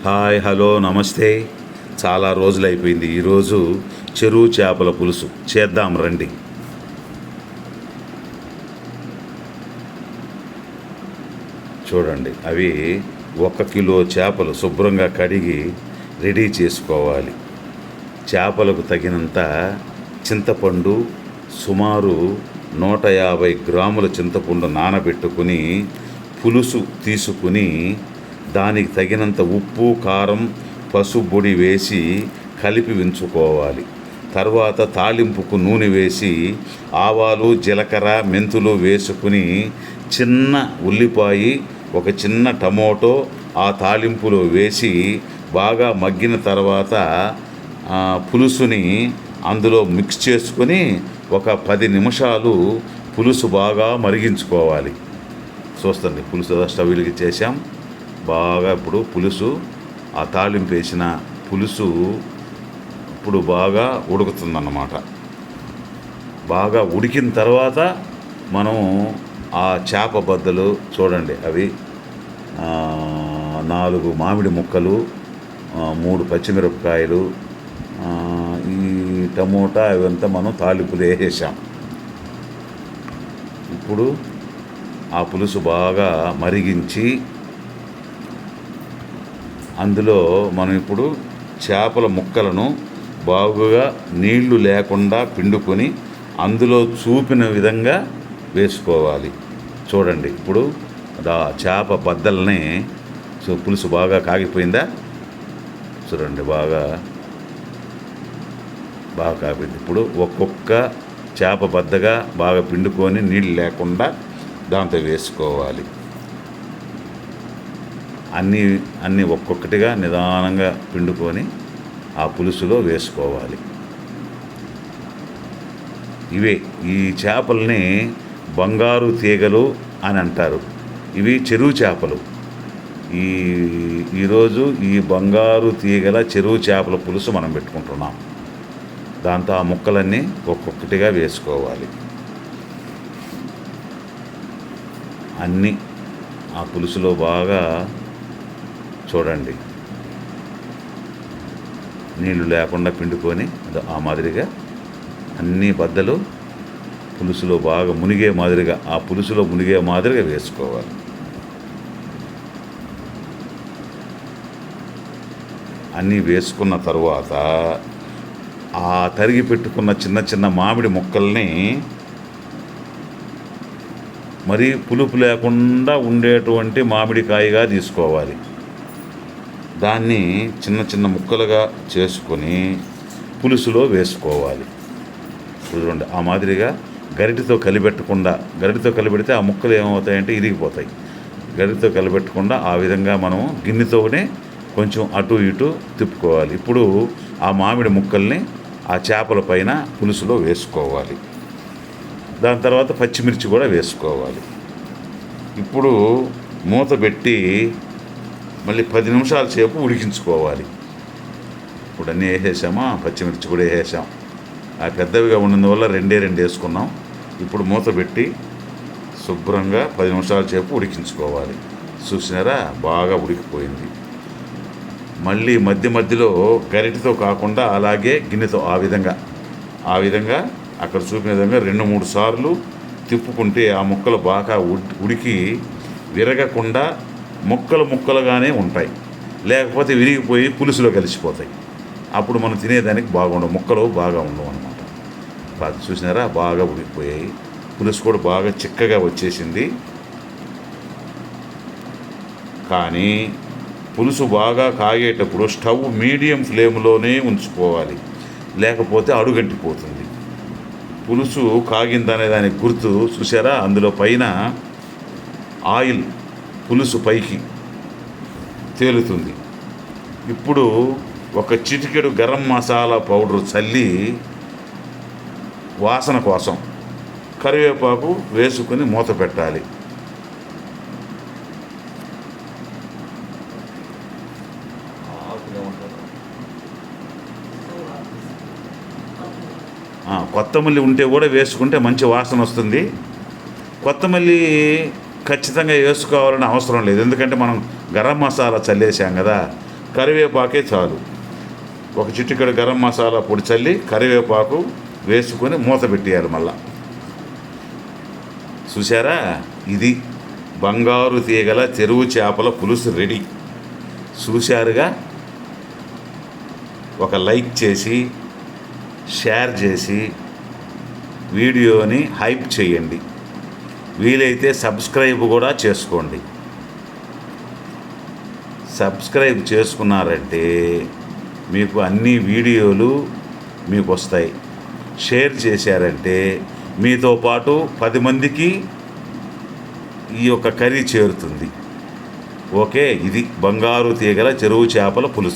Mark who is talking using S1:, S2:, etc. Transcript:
S1: Hi, hello, నమస్తే. చాలా రోజులైపోయింది. ఈరోజు చెరువు చేపల పులుసు చేద్దాం రండి. చూడండి, అవి 1 కిలో చేపలు శుభ్రంగా కడిగి రెడీ చేసుకోవాలి. చేపలకు తగినంత చింతపండు, సుమారు 150 గ్రాముల చింతపండు నానబెట్టుకుని పులుసు తీసుకుని దానికి తగినంత ఉప్పు, కారం, పసుపొడి వేసి కలిపి ఉంచుకోవాలి. తర్వాత తాలింపుకు నూనె వేసి ఆవాలు, జీలకర్ర, మెంతులు వేసుకుని చిన్న ఉల్లిపాయ, ఒక చిన్న టమోటో ఆ తాలింపులో వేసి బాగా మగ్గిన తర్వాత పులుసుని అందులో మిక్స్ చేసుకొని ఒక 10 నిమిషాలు పులుసు బాగా మరిగించుకోవాలి. చూస్తుంది, పులుసు స్టవ్ వెలిగించేసాం. బాగా ఇప్పుడు పులుసు, ఆ తాలింపు వేసిన పులుసు ఇప్పుడు బాగా ఉడుకుతుందన్నమాట. బాగా ఉడికిన తర్వాత మనం ఆ చేప బద్దలు చూడండి, అవి 4 మామిడి ముక్కలు, 3 పచ్చిమిరపకాయలు, ఈ టమోటా ఇవంతా మనం తాలింపులు వేసేసాం. ఇప్పుడు ఆ పులుసు బాగా మరిగించి అందులో మనం ఇప్పుడు చేపల ముక్కలను బాగుగా నీళ్లు లేకుండా పిండుకొని అందులో చూపిన విధంగా వేసుకోవాలి. చూడండి, ఇప్పుడు చేప బద్దల్ని పులుసు బాగా కాగిపోయిందా? చూడండి, బాగా కాగిపోయింది. ఇప్పుడు ఒక్కొక్క చేప బద్దగా బాగా పిండుకొని నీళ్ళు లేకుండా దాంతో వేసుకోవాలి. అన్నీ ఒక్కొక్కటిగా నిదానంగా పిండుకొని ఆ పులుసులో వేసుకోవాలి. ఈ చేపల్ని బంగారు తీగలు అని అంటారు. ఇవి చెరువు చేపలు. ఈరోజు ఈ బంగారు తీగల చెరువు చేపల పులుసు మనం పెట్టుకుంటున్నాం. దాంతో ఆ ముక్కలన్నీ ఒక్కొక్కటిగా వేసుకోవాలి. అన్నీ ఆ పులుసులో బాగా చూడండి, నీళ్లు లేకుండా పిండుకొని ఆ మాదిరిగా అన్ని బద్దలు పులుసులో బాగా మునిగే మాదిరిగా, ఆ పులుసులో మునిగే మాదిరిగా వేసుకోవాలి. అన్నీ వేసుకున్న తరువాత ఆ తరిగి పెట్టుకున్న చిన్న చిన్న మామిడి ముక్కల్ని మరీ పులుపు లేకుండా ఉండేటువంటి మామిడికాయగా తీసుకోవాలి. దాన్ని చిన్న చిన్న ముక్కలుగా చేసుకొని పులుసులో వేసుకోవాలి. చూడండి, ఆ మాదిరిగా గరిటెతో కలిపెడితే ఆ ముక్కలు ఏమవుతాయంటే ఇరిగిపోతాయి. గరిటెతో కలిపెట్టకుండా ఆ విధంగా మనం గిన్నెతోనే కొంచెం అటు ఇటు తిప్పుకోవాలి. ఇప్పుడు ఆ మామిడి ముక్కల్ని ఆ చేపల పైన పులుసులో వేసుకోవాలి. దాని తర్వాత పచ్చిమిర్చి కూడా వేసుకోవాలి. ఇప్పుడు మూత పెట్టి మళ్ళీ 10 నిమిషాల సేపు ఉడికించుకోవాలి. ఇప్పుడు అన్నీ వేసేసామా, పచ్చిమిర్చి కూడా వేసేసాం. ఆ పెద్దవిగా ఉన్నందువల్ల 2 వేసుకున్నాం. ఇప్పుడు మూత పెట్టి శుభ్రంగా 10 నిమిషాల సేపు ఉడికించుకోవాలి. చూసినారా, బాగా ఉడికిపోయింది. మళ్ళీ మధ్యలో గరిటెతో కాకుండా అలాగే గిన్నెతో ఆ విధంగా అక్కడ చూపిన విధంగా 2-3 సార్లు తిప్పుకుంటే ఆ ముక్కలు బాగా ఉడికి విరగకుండా ముక్కలుగానే ఉంటాయి. లేకపోతే విరిగిపోయి పులుసులో కలిసిపోతాయి. అప్పుడు మనం తినేదానికి బాగుండవు, ముక్కలు బాగా ఉండవు అన్నమాట. చూసినారా, బాగా ఉడికిపోయాయి. పులుసు కూడా బాగా చిక్కగా వచ్చేసింది. కానీ పులుసు బాగా కాగేటప్పుడు స్టవ్ మీడియం ఫ్లేమ్లోనే ఉంచుకోవాలి, లేకపోతే అడుగంటిపోతుంది. పులుసు కాగిందనే దానికి గుర్తు చూసారా, అందులో పైన ఆయిల్ పులుసు పైకి తేలుతుంది. ఇప్పుడు ఒక చిటికెడు గరం మసాలా పౌడర్ చల్లి వాసన కోసం కరివేపాకు వేసుకొని మూత పెట్టాలి. కొత్తమల్లి ఉంటే కూడా వేసుకుంటే మంచి వాసన వస్తుంది. కొత్తమల్లి ఖచ్చితంగా వేసుకోవాలని అవసరం లేదు, ఎందుకంటే మనం గరం మసాలా చల్లేసాం కదా. కరివేపాకే చాలు. ఒక చిటికెడు గరం మసాలా పొడి చల్లి కరివేపాకు వేసుకొని మూత పెట్టేయాలి మళ్ళా. చూసారా, ఇది బంగారు తీగల చెరువు చేపల పులుసు రెడీ. చూశారుగా. ఒక లైక్ చేసి షేర్ చేసి వీడియోని హైప్ చేయండి. వీలైతే సబ్స్క్రైబ్ కూడా చేసుకోండి. సబ్స్క్రైబ్ చేసుకున్నారంటే మీకు అన్ని వీడియోలు మీకు వస్తాయి. షేర్ చేశారంటే మీతో పాటు 10 మందికి ఈ యొక్క కర్రీ చేరుతుంది. ఓకే, ఇది బంగారు తీగల చెరువు చేపల పులుసు.